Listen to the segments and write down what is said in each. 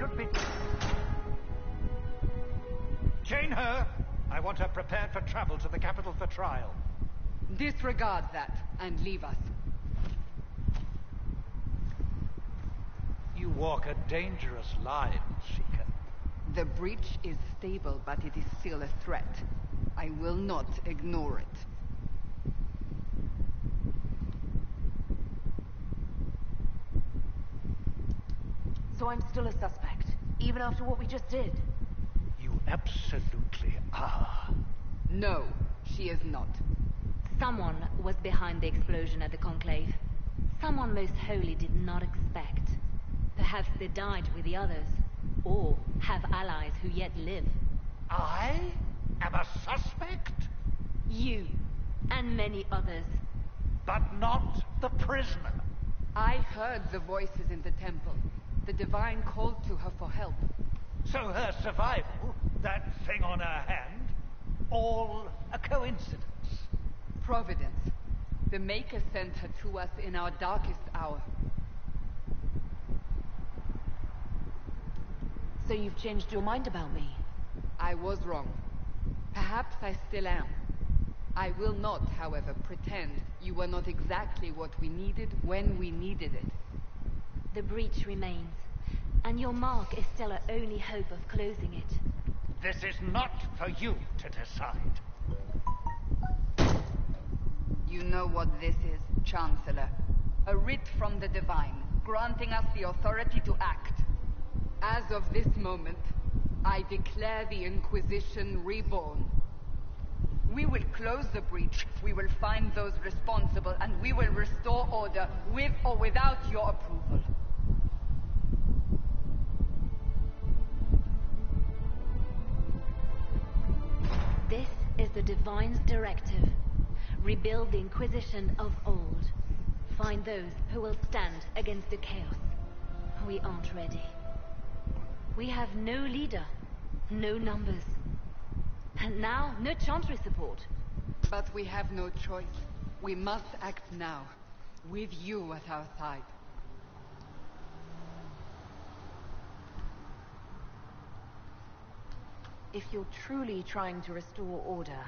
forbidden. Chain her. I want her prepared for travel to the capital for trial. Disregard that and leave us. You walk a dangerous line, Seeker. The breach is stable, but it is still a threat. I will not ignore it. So I'm still a suspect, even after what we just did? You absolutely are. No, she is not. Someone was behind the explosion at the Conclave. Someone most holy did not expect. Perhaps they died with the others, or have allies who yet live. I am a suspect? You, and many others. But not the prisoner. I heard the voices in the temple. The Divine called to her for help. So her survival, that thing on her hand, all a coincidence. Providence. The Maker sent her to us in our darkest hour. So you've changed your mind about me? I was wrong. Perhaps I still am. I will not, however, pretend you were not exactly what we needed when we needed it. The breach remains, and your mark is still our only hope of closing it. This is not for you to decide. You know what this is, Chancellor. A writ from the Divine, granting us the authority to act. As of this moment, I declare the Inquisition reborn. We will close the breach, we will find those responsible, and we will restore order, with or without your approval. This is the Divine's directive. Rebuild the Inquisition of old. Find those who will stand against the chaos. We aren't ready. We have no leader, no numbers. And now, no Chantry support. But we have no choice. We must act now, with you at our side. If you're truly trying to restore order...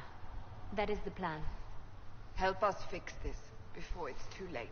That is the plan. Help us fix this, before it's too late.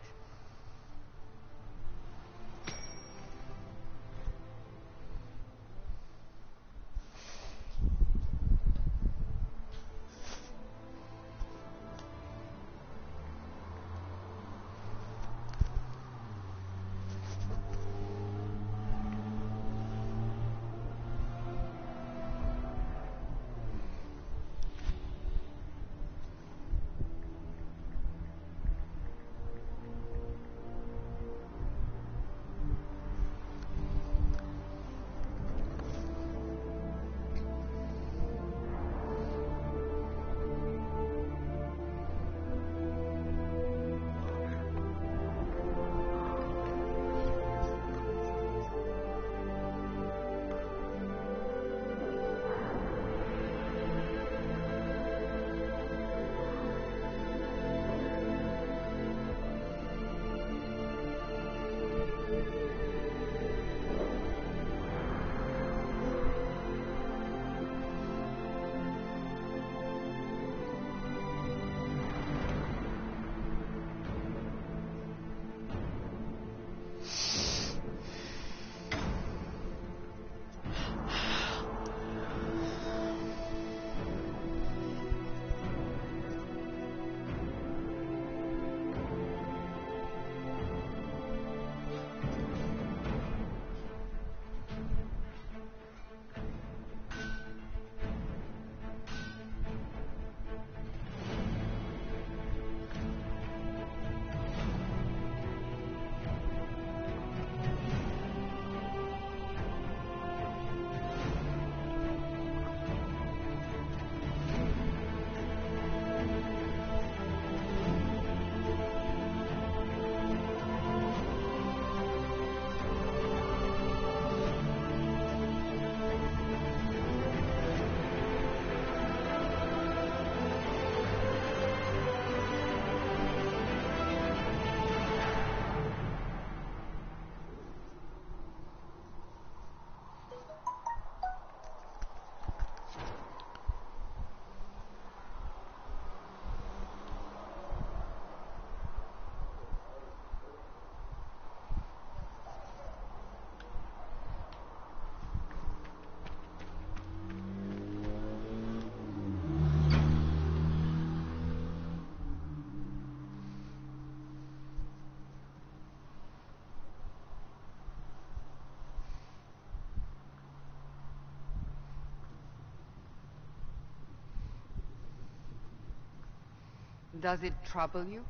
Does it trouble you?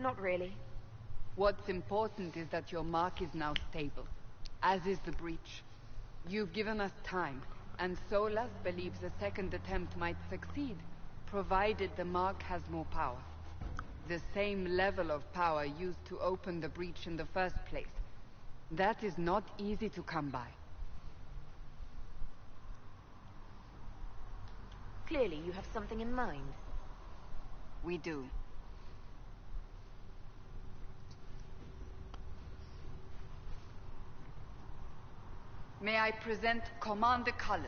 Not really. What's important is that your mark is now stable, as is the breach. You've given us time, and Solas believes a second attempt might succeed, provided the mark has more power. The same level of power used to open the breach in the first place. That is not easy to come by. Clearly, you have something in mind. We do. May I present Commander Cullen,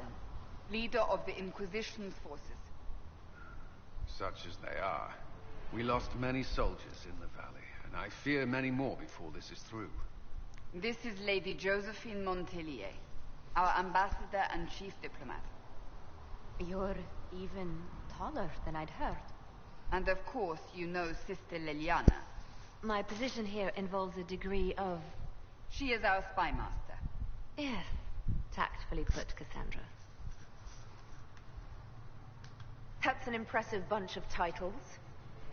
leader of the Inquisition's forces. Such as they are. We lost many soldiers in the valley, and I fear many more before this is through. This is Lady Josephine Montelier, our ambassador and chief diplomat. You're even taller than I'd heard. And of course, you know Sister Liliana. My position here involves a degree of... She is our spy master. Yes, tactfully put, Cassandra. That's an impressive bunch of titles.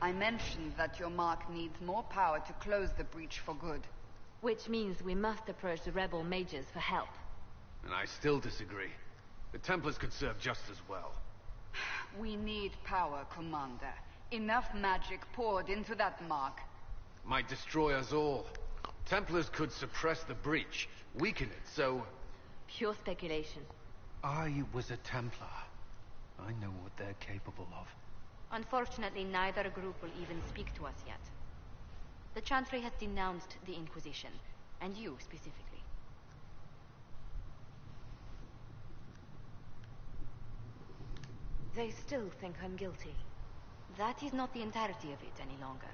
I mentioned that your mark needs more power to close the breach for good. Which means we must approach the rebel mages for help. And I still disagree. The Templars could serve just as well. We need power, Commander. Enough magic poured into that mark. Might destroy us all. Templars could suppress the breach, weaken it, so... Pure speculation. I was a Templar. I know what they're capable of. Unfortunately, neither group will even speak to us yet. The Chantry has denounced the Inquisition, and you specifically. They still think I'm guilty. That is not the entirety of it any longer.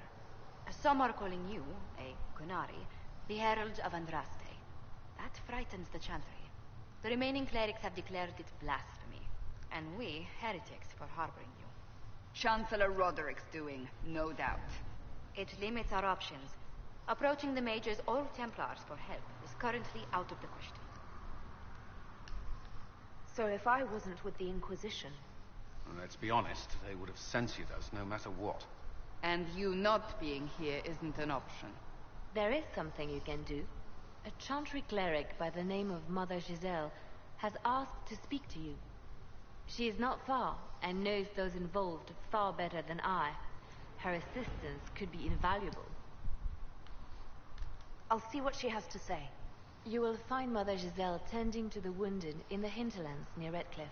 Some are calling you, a Kunari, the Herald of Andraste. That frightens the Chantry. The remaining clerics have declared it blasphemy, and we, heretics, for harboring you. Chancellor Roderick's doing, no doubt. It limits our options. Approaching the mages or Templars for help is currently out of the question. So if I wasn't with the Inquisition... Well, let's be honest, they would have censured us no matter what. And you not being here isn't an option. There is something you can do. A Chantry cleric by the name of Mother Giselle has asked to speak to you. She is not far, and knows those involved far better than I. Her assistance could be invaluable. I'll see what she has to say. You will find Mother Giselle tending to the wounded in the hinterlands near Redcliffe.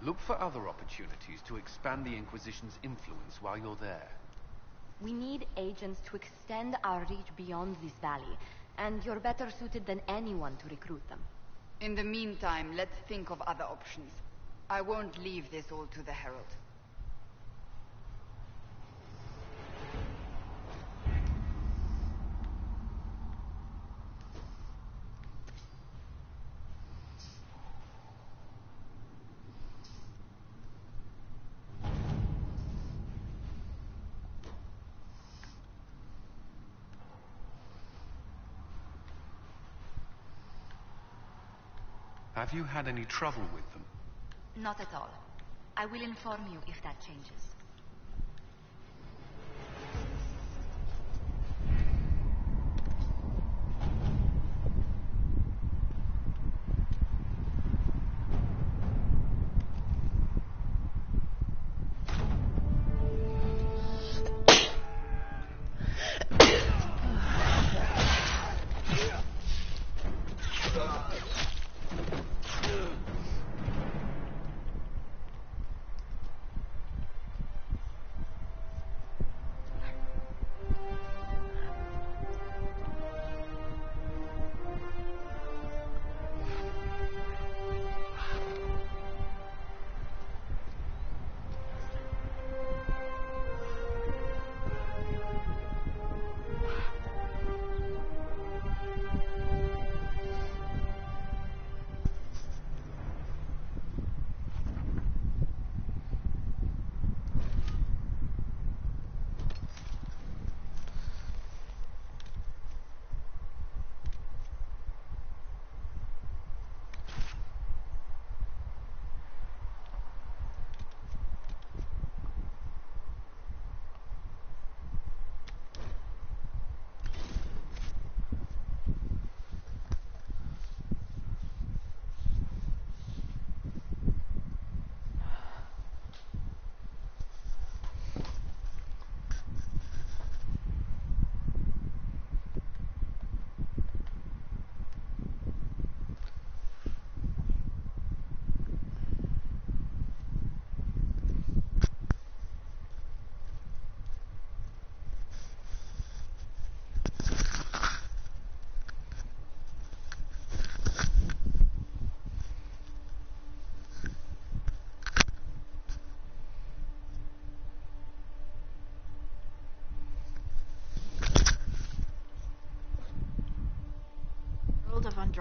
Look for other opportunities to expand the Inquisition's influence while you're there. We need agents to extend our reach beyond this valley, and you're better suited than anyone to recruit them. In the meantime, let's think of other options. I won't leave this all to the Herald. Have you had any trouble with them? Not at all. I will inform you if that changes.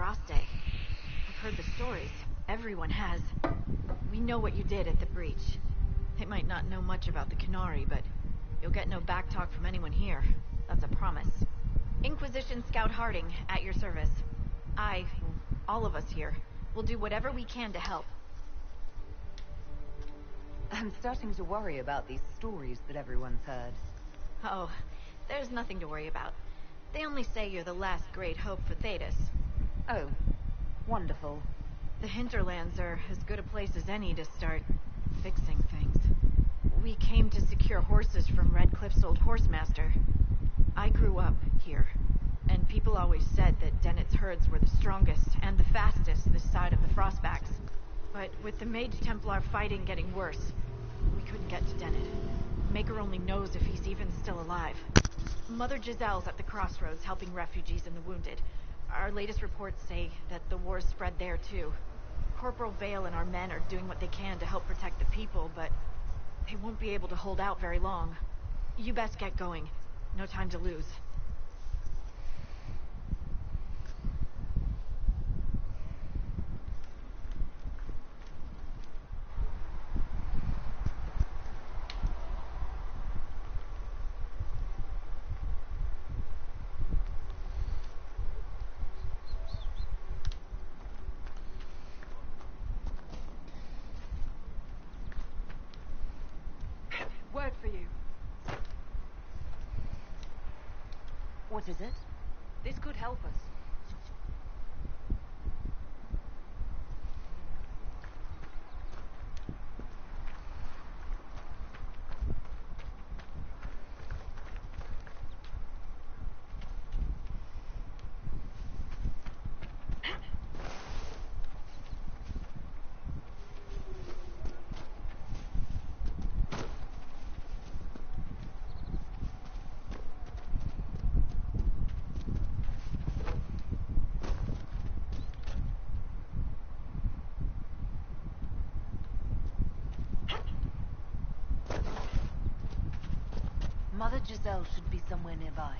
Andraste. I've heard the stories. Everyone has. We know what you did at the breach. They might not know much about the Canary, but you'll get no backtalk from anyone here. That's a promise. Inquisition Scout Harding, at your service. All of us here, will do whatever we can to help. I'm starting to worry about these stories that everyone's heard. Oh, there's nothing to worry about. They only say you're the last great hope for Thetis. Oh, wonderful. The hinterlands are as good a place as any to start fixing things. We came to secure horses from Redcliffe's old horsemaster. I grew up here, and people always said that Dennett's herds were the strongest and the fastest this side of the Frostbacks. But with the Mage Templar fighting getting worse, we couldn't get to Dennett. Maker only knows if he's even still alive. Mother Giselle's at the crossroads helping refugees and the wounded. Our latest reports say that the war's spread there too. Corporal Vale and our men are doing what they can to help protect the people, but they won't be able to hold out very long. You best get going. No time to lose. Word for you. What is it? This could help us. Mother Giselle should be somewhere nearby.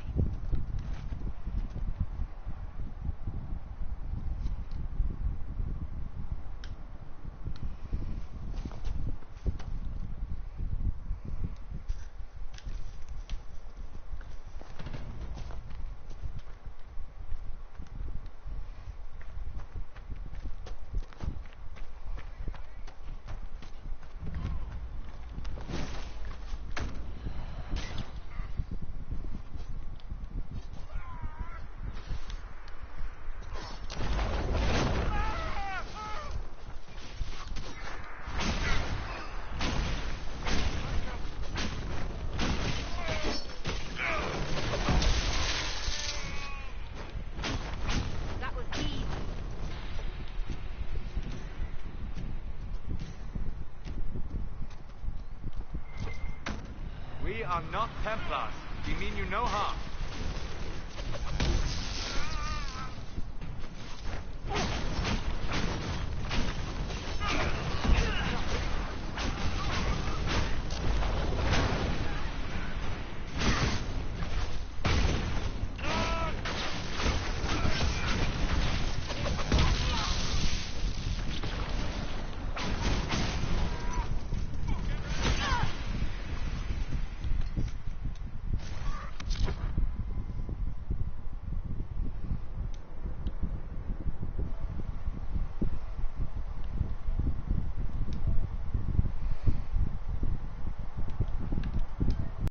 We are not Templars. We mean you no harm.